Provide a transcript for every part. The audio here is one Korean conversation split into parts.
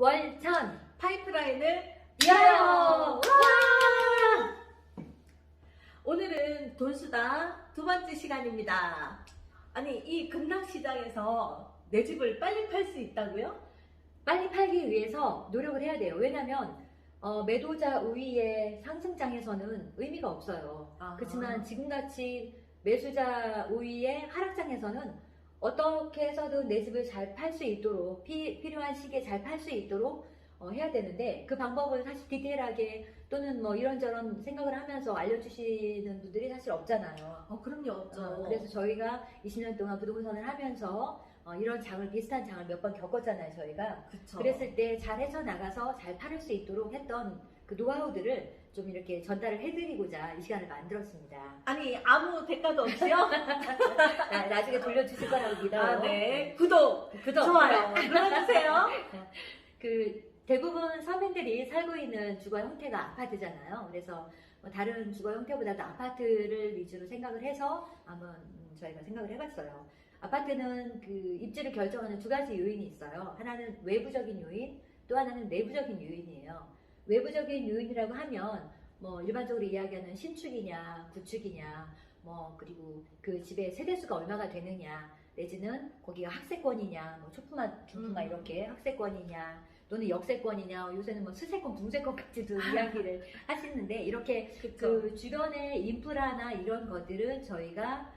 월천 파이프라인을 위하여! 와! 오늘은 돈수다 두 번째 시간입니다. 아니, 이 급락시장에서 내 집을 빨리 팔 수 있다고요? 빨리 팔기 위해서 노력을 해야 돼요. 왜냐면 매도자 우위의 상승장에서는 의미가 없어요. 아하. 그렇지만 지금같이 매수자 우위의 하락장에서는 어떻게 해서든 내 집을 잘 팔 수 있도록 필요한 시기에 잘 팔 수 있도록 해야 되는데, 그 방법을 사실 디테일하게 또는 뭐 이런저런 생각을 하면서 알려주시는 분들이 사실 없잖아요. 그럼요, 없죠. 그래서 저희가 20년 동안 부동산을 하면서 이런 비슷한 장을 몇 번 겪었잖아요, 저희가. 그쵸. 그랬을 때 잘 헤쳐 나가서 잘 팔을 수 있도록 했던 그 노하우들을 좀 이렇게 전달을 해드리고자 이 시간을 만들었습니다. 아니, 아무 대가도 없이요? 나중에 돌려주실 거라고 믿어요. 아, 네. 구독, 좋아요. 눌러주세요. 대부분 서민들이 살고 있는 주거 형태가 아파트잖아요. 그래서 다른 주거 형태보다도 아파트를 위주로 생각을 해서 한번 저희가 생각을 해봤어요. 아파트는 그 입지를 결정하는 두 가지 요인이 있어요. 하나는 외부적인 요인, 또 하나는 내부적인 요인이에요. 외부적인 요인이라고 하면 뭐 일반적으로 이야기하는 신축이냐, 구축이냐, 뭐 그리고 그 집의 세대수가 얼마가 되느냐, 내지는 거기가 학세권이냐, 뭐 초품화, 중품화 이렇게 학세권이냐, 또는 역세권이냐, 요새는 뭐 수세권, 중세권까지도 이야기를 하시는데, 이렇게 그 주변의 인프라나 이런 것들은 저희가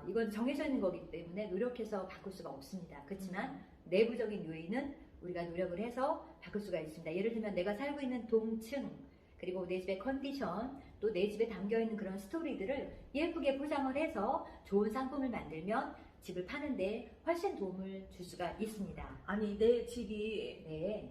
이건 정해져 있는 거기 때문에 노력해서 바꿀 수가 없습니다. 그렇지만 내부적인 요인은 우리가 노력을 해서 바꿀 수가 있습니다. 예를 들면 내가 살고 있는 동층, 그리고 내 집의 컨디션, 또 내 집에 담겨있는 그런 스토리들을 예쁘게 포장을 해서 좋은 상품을 만들면 집을 파는데 훨씬 도움을 줄 수가 있습니다. 아니, 내 집이 네,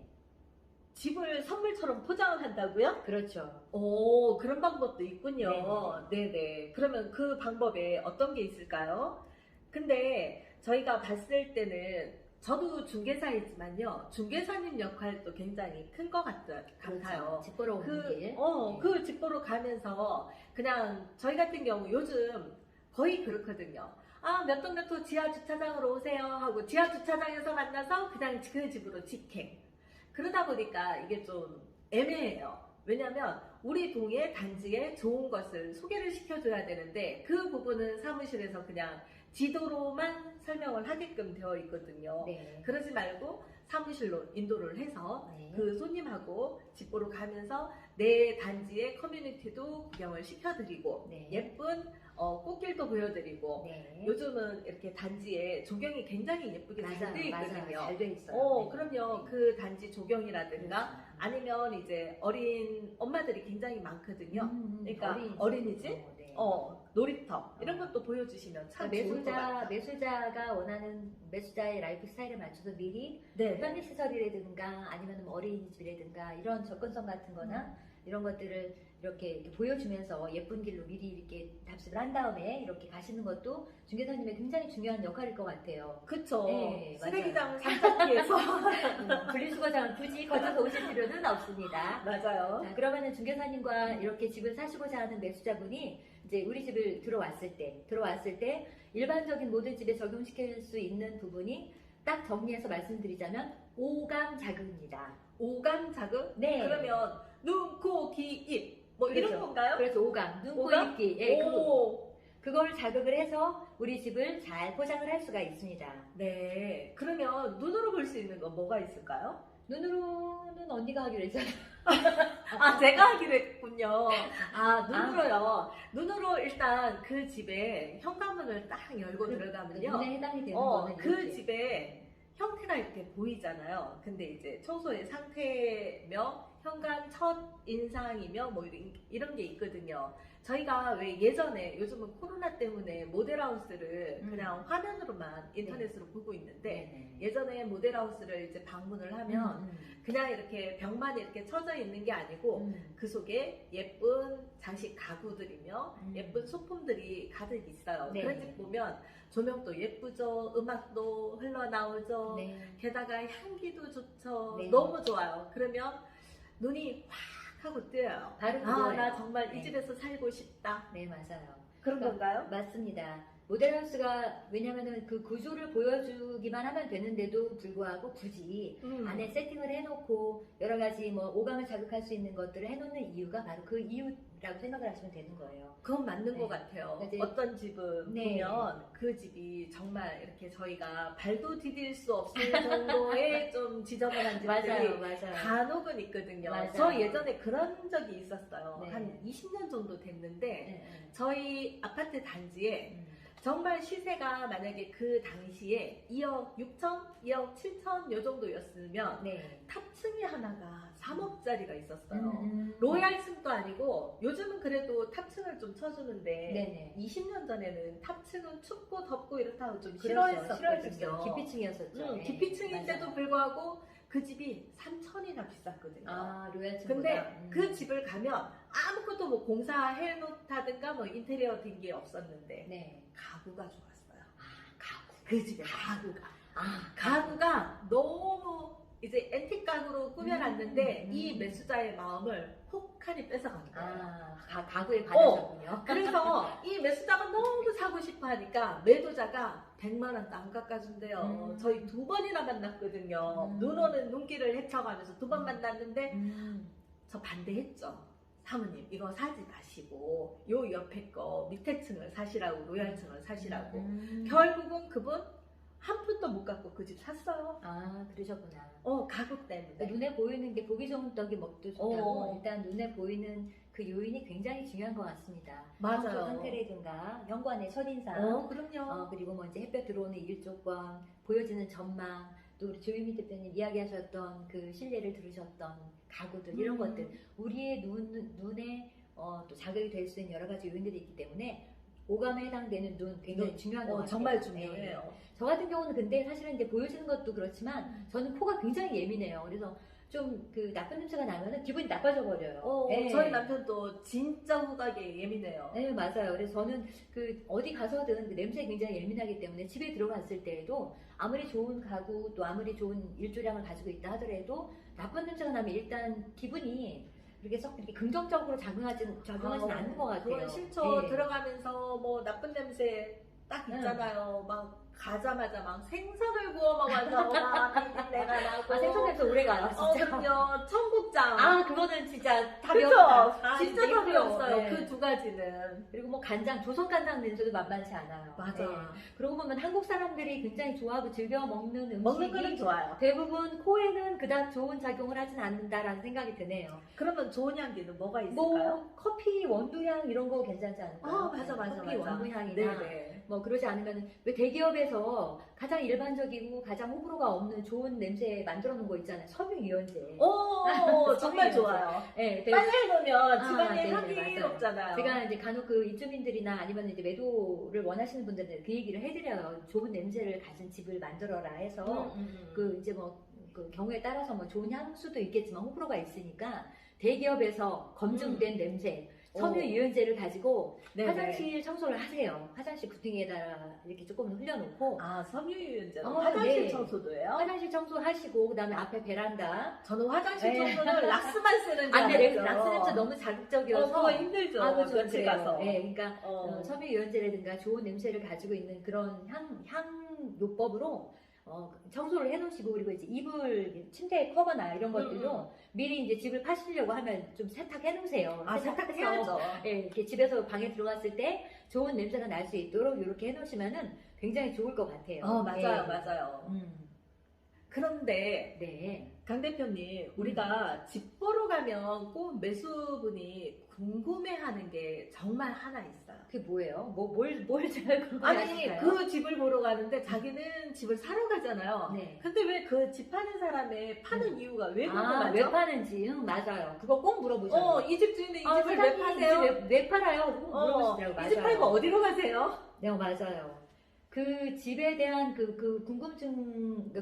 집을 선물처럼 포장을 한다고요? 그렇죠. 오, 그런 방법도 있군요. 네네. 네네. 그러면 그 방법에 어떤 게 있을까요? 근데 저희가 봤을 때는 저도 중개사이지만요, 중개사님 역할도 굉장히 큰 것 같아요. 그렇죠. 집 보러 오는 길. 네. 그 집 보러 가면서 그냥 저희 같은 경우 요즘 거의 그렇거든요. 아, 몇 동 몇 호 지하 주차장으로 오세요 하고 지하 주차장에서 만나서 그냥 그 집으로 직행. 그러다 보니까 이게 좀 애매해요. 왜냐면 우리 동의 단지에 좋은 것을 소개를 시켜줘야 되는데 그 부분은 사무실에서 그냥 지도로만 설명을 하게끔 되어 있거든요. 네. 그러지 말고 사무실로 인도를 해서 네. 그 손님하고 집 보러 가면서 내 단지의 커뮤니티도 구경을 시켜드리고 네. 예쁜 꽃길도 보여드리고 네. 요즘은 이렇게 단지에 조경이 굉장히 예쁘게 잘 돼 있거든요. 잘 돼 있어요. 네. 그럼요. 네. 그 단지 조경이라든가 그렇죠. 아니면 이제 어린 엄마들이 굉장히 많거든요. 그러니까 어린이집, 네. 놀이터 이런 것도 보여주시면 참 좋을 것 같아요. 매수자가 원하는 매수자의 라이프 스타일에 맞춰서 미리 네. 편의시설이라든가 아니면 뭐 어린이집이라든가 이런 접근성 같은 거나 이런 것들을 이렇게 보여주면서 예쁜 길로 미리 이렇게 답습을 한 다음에 이렇게 가시는 것도 중개사님의 굉장히 중요한 역할일 것 같아요. 그쵸. 네, 쓰레기장 삼각기에서 분리수거장을 굳이 거쳐서 오실 필요는 없습니다. 맞아요. 자, 그러면은 중개사님과 이렇게 집을 사시고자 하는 매수자분이 이제 우리 집을 들어왔을 때 일반적인 모든 집에 적용시킬 수 있는 부분이 딱 정리해서 말씀드리자면 5감 자극입니다. 5감 자극? 네. 그러면 눈, 코, 귀, 입 뭐 그렇죠. 이런 건가요? 그래서 5감, 눈, 코, 5감? 입, 귀. 예, 오. 그걸 자극을 해서 우리 집을 잘 포장을 할 수가 있습니다. 네. 그러면 눈으로 볼 수 있는 건 뭐가 있을까요? 눈으로는 언니가 하기로 했잖아요. 아, 제가 하기로 했군요. 아, 눈으로요. 눈으로 일단 그 집에 현관문을 딱 열고 들어가면요. 눈에 해당이 되는 거는 그 이렇게. 집에 형태가 이렇게 보이잖아요. 근데 이제 청소의 상태며 현관 첫 인상이며 뭐 이런 게 있거든요. 저희가 왜 예전에 요즘은 코로나 때문에 모델하우스를 그냥 화면으로만 인터넷으로 보고 있는데 예전에 모델하우스를 이제 방문을 하면 그냥 이렇게 벽만 이렇게 쳐져 있는 게 아니고 그 속에 예쁜 장식 가구들이며 예쁜 소품들이 가득 있어요. 네. 그런 집 보면 조명도 예쁘죠. 음악도 흘러나오죠. 네. 게다가 향기도 좋죠. 네. 너무 좋아요. 그러면 눈이 확 하고 뜨여요. 바로 아, 그거예요. 나 정말 네. 이 집에서 살고 싶다. 네, 맞아요. 그런 건가요? 맞습니다. 모델하우스가 왜냐면은 그 구조를 보여주기만 하면 되는데도 불구하고 굳이 안에 세팅을 해놓고 여러 가지 뭐 오감을 자극할 수 있는 것들을 해놓는 이유가 바로 그 이유라고 생각을 하시면 되는 거예요. 그건 맞는 네. 것 같아요. 이제- 어떤 집은 네. 보면 그 집이 정말 이렇게 저희가 발도 디딜 수 없을 정도의 좀 지저분한 집들이 맞아요, 맞아요. 간혹은 있거든요. 맞아요. 저 예전에 그런 적이 있었어요. 네. 한 20년 정도 됐는데 네, 저희 아파트 단지에 네. 정말 시세가 만약에 그 당시에 2억 6천, 2억 7천 요 정도였으면 네. 탑층이 하나가 3억짜리가 있었어요. 음. 로얄층도 아니고 요즘은 그래도 탑층을 좀 쳐주는데 네네. 20년 전에는 탑층은 춥고 덥고 이렇다고 좀 그렇죠. 싫어했었거든요. 깊이층이었었죠. 네. 깊이층인데도 맞아요. 불구하고 그 집이 3천이나 비쌌거든요. 아, 로얄층. 근데 그 집을 가면 아무것도 뭐 공사해 놓다든가 뭐 인테리어 된 게 없었는데 네. 가구가 좋았어요. 가구. 그 집의 가구가. 아, 가구가 너무 이제 앤틱 가구로 꾸며놨는데 이 음. 매수자의 마음을 혹하니 뺏어간 거예요. 가구에 반하셨군요. 그래서 이 매수자가 너무 사고 싶어 하니까 매도자가 100만 원도 안 깎아준대요. 저희 2번이나 만났거든요. 음. 눈 오는 눈길을 헤쳐가면서 2번 만났는데 음. 저 반대했죠. 사모님 이거 사지 마시고 요 옆에 거 밑에 층을 사시라고 로얄층을 사시라고. 음. 결국은 그분 한 푼도 못 갖고 그 집 샀어요. 아, 그러셨구나. 가구 때문에. 눈에 보이는 게 보기 좋은 떡이 먹도 좋다고 어. 일단 눈에 보이는 그 요인이 굉장히 중요한 것 같습니다. 맞아요. 성격 상태라든가 현관의 첫인상 그럼요. 그리고 뭐 이제 햇볕 들어오는 일조권 보여지는 전망 또 우리 조유미 대표님 이야기하셨던 그 실례를 들으셨던 가구들 이런 것들 우리의 눈에 또 자극이 될 수 있는 여러 가지 요인들이 있기 때문에 오감에 해당되는 눈 굉장히 중요한 것 같아요. 정말 네. 중요해요. 저 같은 경우는 근데 사실은 이제 보여지는 것도 그렇지만 저는 코가 굉장히 예민해요. 그래서 좀 그 나쁜 냄새가 나면은 기분이 나빠져 버려요. 네. 저희 남편도 진짜 후각에 예민해요. 네, 맞아요. 그래서 저는 그 어디 가서든 그 냄새에 굉장히 예민하기 때문에 집에 들어갔을 때에도 아무리 좋은 가구 또 아무리 좋은 일조량을 가지고 있다 하더라도 나쁜 냄새가 나면 일단 기분이 그렇게 썩 이렇게 긍정적으로 작용하진 않는 것 같아요. 그건 싫죠. 네. 들어가면서 뭐 나쁜 냄새 딱 네. 있잖아요. 막 가자마자 막 생선을 구워 먹어서 막 비린내가 나고. 생선 냄새 오래가요, 진짜. 그럼요. 청국장. 그거는 진짜 답이 그쵸? 없다. 진짜 진짜 답이 힘들어. 없어요. 네. 그 두 가지는. 그리고 뭐 간장, 조선 간장 냄새도 만만치 않아요. 맞아. 네. 그러고 보면 한국 사람들이 굉장히 좋아하고 즐겨 먹는 음식이 먹는 거는 좋아요. 대부분 코에는 그닥 좋은 작용을 하진 않는다라는 생각이 드네요. 그러면 좋은 향기는 뭐가 있을까요? 뭐 커피 원두향 이런 거 괜찮지 않을까요? 맞아. 커피 원두향이나 네네. 뭐 그러지 않으면 왜 대기업에서 가장 일반적이고 가장 호불호가 없는 좋은 냄새 만들어 놓은 거 있잖아요. 섬유유연제. 정말 섬유유연제. 좋아요. 네, 빨래 해놓으면 집안이 네네, 향기롭잖아요. 제가 이제 간혹 그 입주민들이나 아니면 이제 매도를 원하시는 분들은 그 얘기를 해드려요. 좋은 냄새를 가진 집을 만들어라 해서 그 이제 뭐 그 경우에 따라서 뭐 좋은 향수도 있겠지만 호불호가 있으니까 대기업에서 검증된 냄새 섬유유연제를 가지고 네네. 화장실 청소를 하세요. 화장실 구팅에다가 이렇게 조금 흘려놓고 섬유유연제로 어, 화장실 네. 청소도예요? 화장실 청소하시고 그다음에 앞에 베란다 저는 화장실 네. 청소는 락스만 쓰는 줄 안돼 알았죠. 락스 냄새 너무 자극적이어서 그거 힘들죠. 그렇죠. 며칠 그래요. 가서. 네, 그러니까 어. 섬유유연제라든가 좋은 냄새를 가지고 있는 그런 향요법으로 청소를 해놓으시고 그리고 이제 이불 침대 커버나 이런 것들도 미리 이제 집을 파시려고 하면 좀 세탁해놓으세요. 세탁해야죠. 예, 이렇게 집에서 방에 들어갔을 때 좋은 냄새가 날 수 있도록 이렇게 해놓으시면은 굉장히 좋을 것 같아요. 맞아요, 예. 맞아요. 음, 그런데 네. 강 대표님, 우리가 집 보러 가면 꼭 매수분이 궁금해하는 게 정말 하나 있어요. 그게 뭐예요? 뭘 제가 아니, 궁금해하실까요? 그 집을 보러 가는데 자기는 집을 사러 가잖아요. 네. 근데 왜 그 집 파는 사람의 파는 이유가 왜 궁금하죠? 왜 파는지 맞아요. 그거 꼭 물어보셔요. 이 집 주인은 이 집을 왜 파세요? 왜 팔아요? 물어보시더라고요. 이 집 팔고 어디로 가세요? 네, 맞아요. 그 집에 대한 그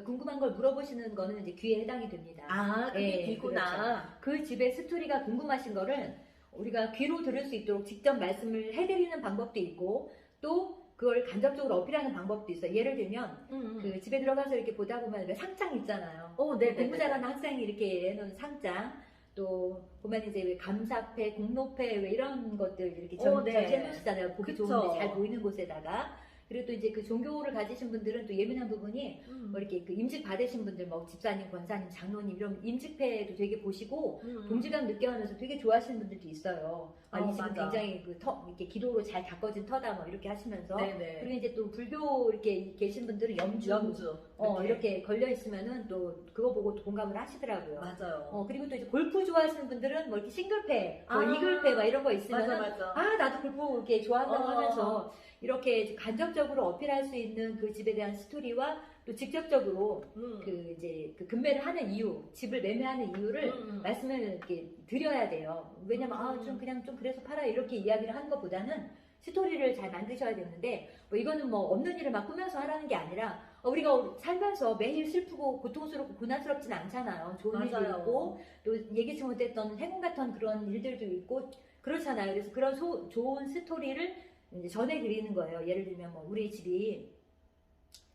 궁금한 걸 물어보시는 거는 이제 귀에 해당이 됩니다. 그게 귀구나. 그 집의 스토리가 궁금하신 거를 우리가 귀로 들을 수 있도록 직접 말씀을 해드리는 방법도 있고 또 그걸 간접적으로 어필하는 방법도 있어요. 예를 들면 그 집에 들어가서 이렇게 보다 보면 왜 상장 있잖아요. 네, 공부 잘하는 학생이 이렇게 해놓은 상장 또 보면 이제 왜 감사패, 공로패 왜 이런 것들 이렇게 네. 전시해놓으시잖아요. 보기 그쵸. 좋은데 잘 보이는 곳에다가 그리고 또 이제 그 종교를 가지신 분들은 또 예민한 부분이 뭐 이렇게 그 임직 받으신 분들, 뭐 집사님, 권사님, 장로님 이런 임직패도 되게 보시고 동질감 느껴하면서 되게 좋아하시는 분들도 있어요. 이 집은 맞아. 굉장히 그 터, 이렇게 기도로 잘 가꿔진 터다, 뭐 이렇게 하시면서. 네네. 그리고 이제 또 불교 이렇게 계신 분들은 염주, 이렇게 걸려 있으면은 또 그거 보고 또 공감을 하시더라고요. 맞아요. 그리고 또 이제 골프 좋아하시는 분들은 뭐 이렇게 싱글패, 뭐 이글패 막 이런 거 있으면은 맞아. 나도 골프 이렇게 좋아한다고 하면서 이렇게 간접적으로 어필할 수 있는 그 집에 대한 스토리와 또 직접적으로 그 이제 그 금매를 하는 이유, 집을 매매하는 이유를 말씀을 이렇게 드려야 돼요. 왜냐면 좀 그냥 좀 그래서 팔아 이렇게 이야기를 하는 것보다는 스토리를 잘 만드셔야 되는데, 뭐 이거는 뭐 없는 일을 막 꾸며서 하라는 게 아니라 우리가 살면서 매일 슬프고 고통스럽고 고난스럽진 않잖아요. 좋은 일도 있고 또 예기치 못했던 행운 같은 그런 일들도 있고 그렇잖아요. 그래서 그런 좋은 스토리를 이제 전해드리는 거예요. 예를 들면 뭐 우리 집이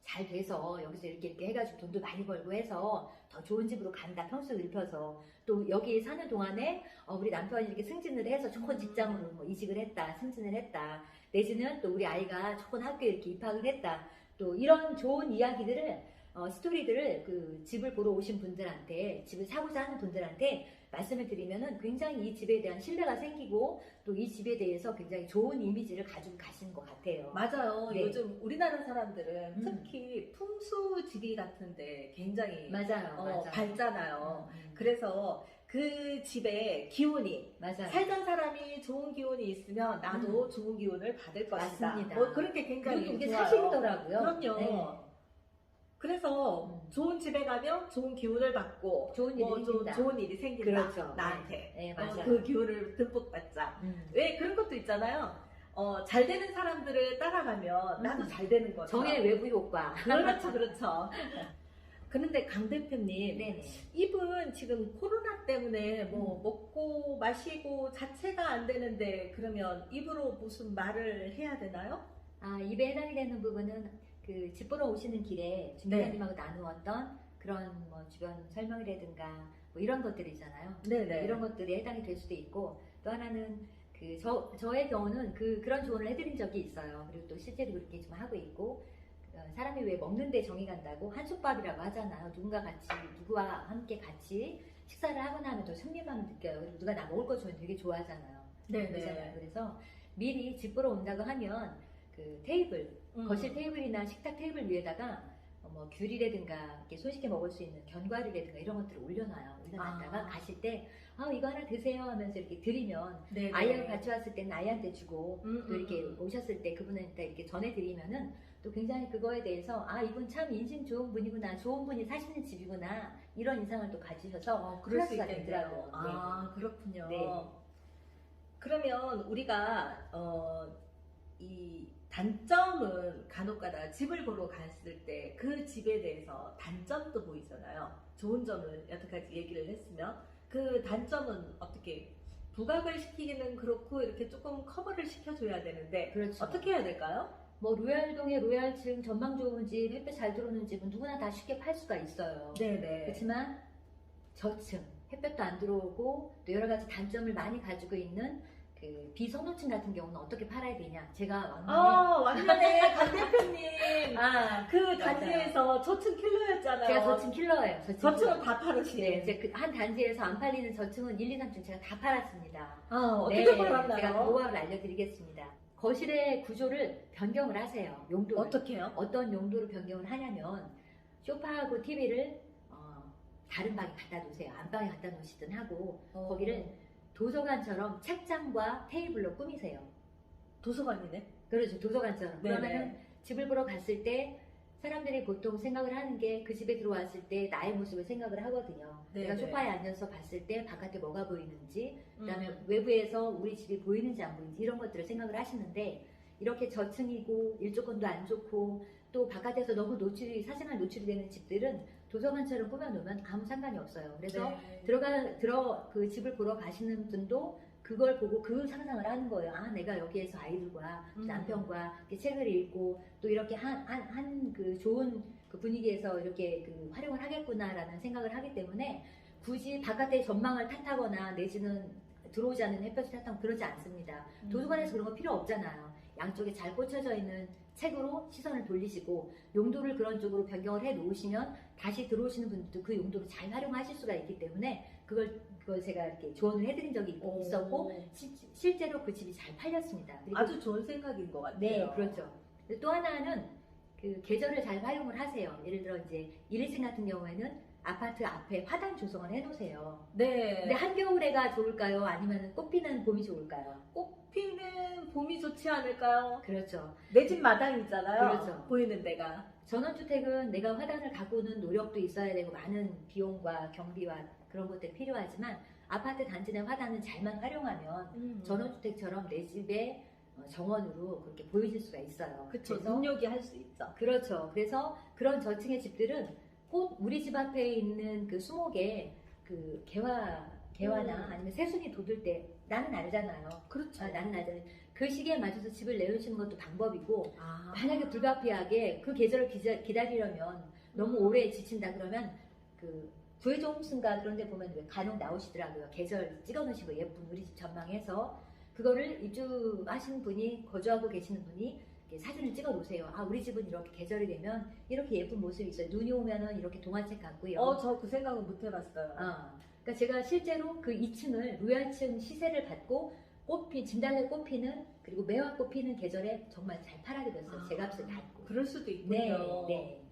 잘 돼서 여기서 이렇게 해가지고 돈도 많이 벌고 해서 더 좋은 집으로 간다. 평수 넓혀서. 또 여기 사는 동안에 우리 남편이 이렇게 승진을 해서 좋은 직장으로 뭐 이직을 했다. 승진을 했다. 내지는 또 우리 아이가 좋은 학교에 이렇게 입학을 했다. 또 이런 좋은 이야기들을 스토리들을 그 집을 보러 오신 분들한테, 집을 사고자 하는 분들한테 말씀을 드리면은 굉장히 이 집에 대한 신뢰가 생기고 또 이 집에 대해서 굉장히 좋은 이미지를 가지고 가시는 것 같아요. 맞아요. 네. 요즘 우리나라 사람들은 특히 풍수지리 같은데 굉장히 맞아요. 밝잖아요. 그래서 그 집에 기운이, 맞아요. 살던 사람이 좋은 기운이 있으면 나도 좋은 기운을 받을 것이다. 맞습니다. 뭐 그렇게 굉장히 그리고 그게 좋아요. 사실이더라고요. 그럼요. 네. 그래서 좋은 집에 가면 좋은 기운을 받고 좋은 일이 생긴다. 좋은 일이 생긴다. 그렇죠. 나한테. 네, 맞아요. 그 기운을 듬뿍 받자. 왜 그런 것도 있잖아요. 잘 되는 사람들을 따라가면 나도 잘 되는 거죠. 정의 외부 효과. 그렇죠. 그런데 강 대표님, 네네. 이분 지금 코로나 때문에 뭐 먹고 마시고 자체가 안 되는데 그러면 입으로 무슨 말을 해야 되나요? 입에 해당이 되는 부분은 그 집 보러 오시는 길에 주민님하고 나누었던 그런 뭐 주변 설명이라든가 뭐 이런 것들이잖아요. 네네. 이런 것들이 해당이 될 수도 있고, 또 하나는 그 저의 경우는 그런 조언을 해드린 적이 있어요. 그리고 또 실제로 그렇게 좀 하고 있고, 사람이 왜 먹는데 정이 간다고 한솥밥이라고 하잖아요. 누구와 함께 같이 식사를 하고 나면 더 승리감을 느껴요. 그리고 누가 나 먹을 거 주면 되게 좋아하잖아요. 네네. 그래서 미리 집 보러 온다고 하면 그 테이블, 거실 테이블이나 식탁 테이블 위에다가 뭐 귤이라든가 이렇게 손쉽게 먹을 수 있는 견과류라든가 이런 것들을 올려놨다가 가실 때 이거 하나 드세요 하면서 이렇게 드리면, 네네. 아이하고 같이 왔을 때는 아이한테 주고 또 이렇게 오셨을 때 그분한테 이렇게 전해드리면은 또 굉장히 그거에 대해서 이분 참 인심 좋은 분이구나, 좋은 분이 사시는 집이구나, 이런 인상을 또 가지셔서 그럴 수 플러스가 있겠네요. 되더라고요. 그렇군요. 네. 그러면 우리가 이 단점은 간혹가다 집을 보러 갔을 때 그 집에 대해서 단점도 보이잖아요. 좋은 점을 여태까지 얘기를 했으면 그 단점은 어떻게 부각을 시키기는 그렇고 이렇게 조금 커버를 시켜줘야 되는데 그렇죠. 어떻게 해야 될까요? 뭐 로얄동의 로얄층, 전망 좋은 집, 햇볕 잘 들어오는 집은 누구나 다 쉽게 팔 수가 있어요. 네네. 그렇지만 저층, 햇볕도 안 들어오고 또 여러 가지 단점을 많이 가지고 있는 그 비선호층 같은 경우는 어떻게 팔아야 되냐? 제가 완전해 강 대표님. 그 맞아요. 단지에서 저층 킬러였잖아요. 제가 저층 킬러예요. 저층은 다 팔으시네. 네, 이제 그 한 단지에서 안 팔리는 저층은 1, 2, 3층 제가 다 팔았습니다. 어떻게 팔았나요? 제가 노하우를 알려드리겠습니다. 거실의 구조를 변경을 하세요. 용도를. 어떻게요? 어떤 용도로 변경을 하냐면, 소파하고 TV를 다른 방에 갖다 놓으세요. 안방에 갖다 놓으시든 하고, 거기를 도서관처럼 책장과 테이블로 꾸미세요. 도서관이네? 그렇죠. 도서관처럼. 네네. 그러면 집을 보러 갔을 때 사람들이 보통 생각을 하는 게 그 집에 들어왔을 때 나의 모습을 생각을 하거든요. 네네. 내가 소파에 앉아서 봤을 때 바깥에 뭐가 보이는지, 그다음에 외부에서 우리 집이 보이는지 안 보이는지 이런 것들을 생각을 하시는데, 이렇게 저층이고 일조권도 안 좋고 또 바깥에서 너무 사생활 노출이 되는 집들은 도서관처럼 꾸며놓으면 아무 상관이 없어요. 그래서 그 집을 보러 가시는 분도 그걸 보고 그 상상을 하는 거예요. 내가 여기에서 아이들과 남편과 이렇게 책을 읽고 또 이렇게 그 좋은 그 분위기에서 이렇게 그 활용을 하겠구나라는 생각을 하기 때문에 굳이 바깥의 전망을 탓하거나 내지는 들어오지 않는 햇볕을 탓하고 그러지 않습니다. 도서관에서 그런 거 필요 없잖아요. 양쪽에 잘 꽂혀져 있는 책으로 시선을 돌리시고 용도를 그런 쪽으로 변경을 해 놓으시면 다시 들어오시는 분들도 그 용도를 잘 활용하실 수가 있기 때문에 그걸 제가 이렇게 조언을 해드린 적이 있었고 실제로 그 집이 잘 팔렸습니다. 그리고 아주 좋은 생각인 것 같아요. 네, 그렇죠. 또 하나는 그 계절을 잘 활용을 하세요. 예를 들어 이제 1층 같은 경우에는 아파트 앞에 화단 조성을 해놓으세요. 네. 근데 한겨울에가 좋을까요? 아니면 꽃피는 봄이 좋을까요? 꽃피는 봄이 좋지 않을까요? 그렇죠. 내 집 마당이잖아요. 그렇죠. 보이는 데가. 전원주택은 내가 화단을 가꾸는 노력도 있어야 되고 많은 비용과 경비와 그런 것들이 필요하지만 아파트 단지 내 화단은 잘만 활용하면 전원주택처럼 내 집의 정원으로 그렇게 보여질 수가 있어요. 그쵸. 그래서 눈요기 할 수 있죠. 그렇죠. 그래서 그런 저층의 집들은 꼭 우리 집 앞에 있는 그 수목에 그 개화나 아니면 새순이 돋을 때 나는 알잖아요. 그렇죠. 나는 알잖아요. 그 시기에 맞춰서 집을 내놓으시는 것도 방법이고 아. 만약에 불가피하게 그 계절을 기다리려면 너무 오래 지친다 그러면 그 구해줘 홈스인가 그런 데 보면 왜 간혹 나오시더라고요. 계절 찍어놓으시고 예쁜 우리 집 전망해서 그거를 입주하시는 분이 거주하고 계시는 분이 이렇게 사진을 찍어 놓으세요. 아 우리 집은 이렇게 계절이 되면 이렇게 예쁜 모습이 있어요. 눈이 오면은 이렇게 동화책 같고요. 저 그 생각은 못 해봤어요. 그러니까 제가 실제로 그 2층을 로얄층 시세를 받고 진달래 꽃피는 그리고 매화 꽃피는 계절에 정말 잘 팔아게 됐어요. 제 값을 받고. 그럴 수도 있군요. 네.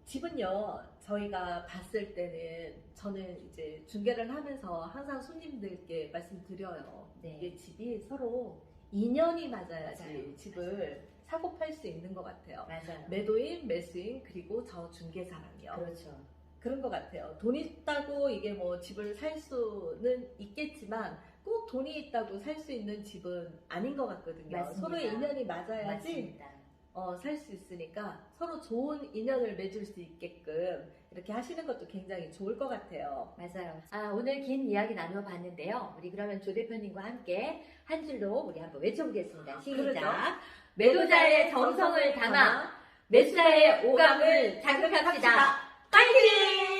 집은요, 저희가 봤을 때는 저는 이제 중개를 하면서 항상 손님들께 말씀드려요. 네. 이게 집이 서로 인연이 맞아야지 맞아요. 집을 사고 팔 수 있는 것 같아요. 맞아요. 매도인, 매수인, 그리고 저 중개사랑요. 그렇죠. 그런 것 같아요. 돈 있다고 이게 뭐 집을 살 수는 있겠지만 꼭 돈이 있다고 살 수 있는 집은 아닌 것 같거든요. 맞습니다. 서로의 인연이 맞아야지 맞습니다. 살 수 있으니까 서로 좋은 인연을 맺을 수 있게끔 이렇게 하시는 것도 굉장히 좋을 것 같아요. 맞아요. 오늘 긴 이야기 나눠봤는데요. 우리 그러면 조 대표님과 함께 한 줄로 우리 한번 외쳐보겠습니다. 시작. 그러죠. 매도자의 정성을 담아 매수자의 오감을 자극합시다. 파이팅!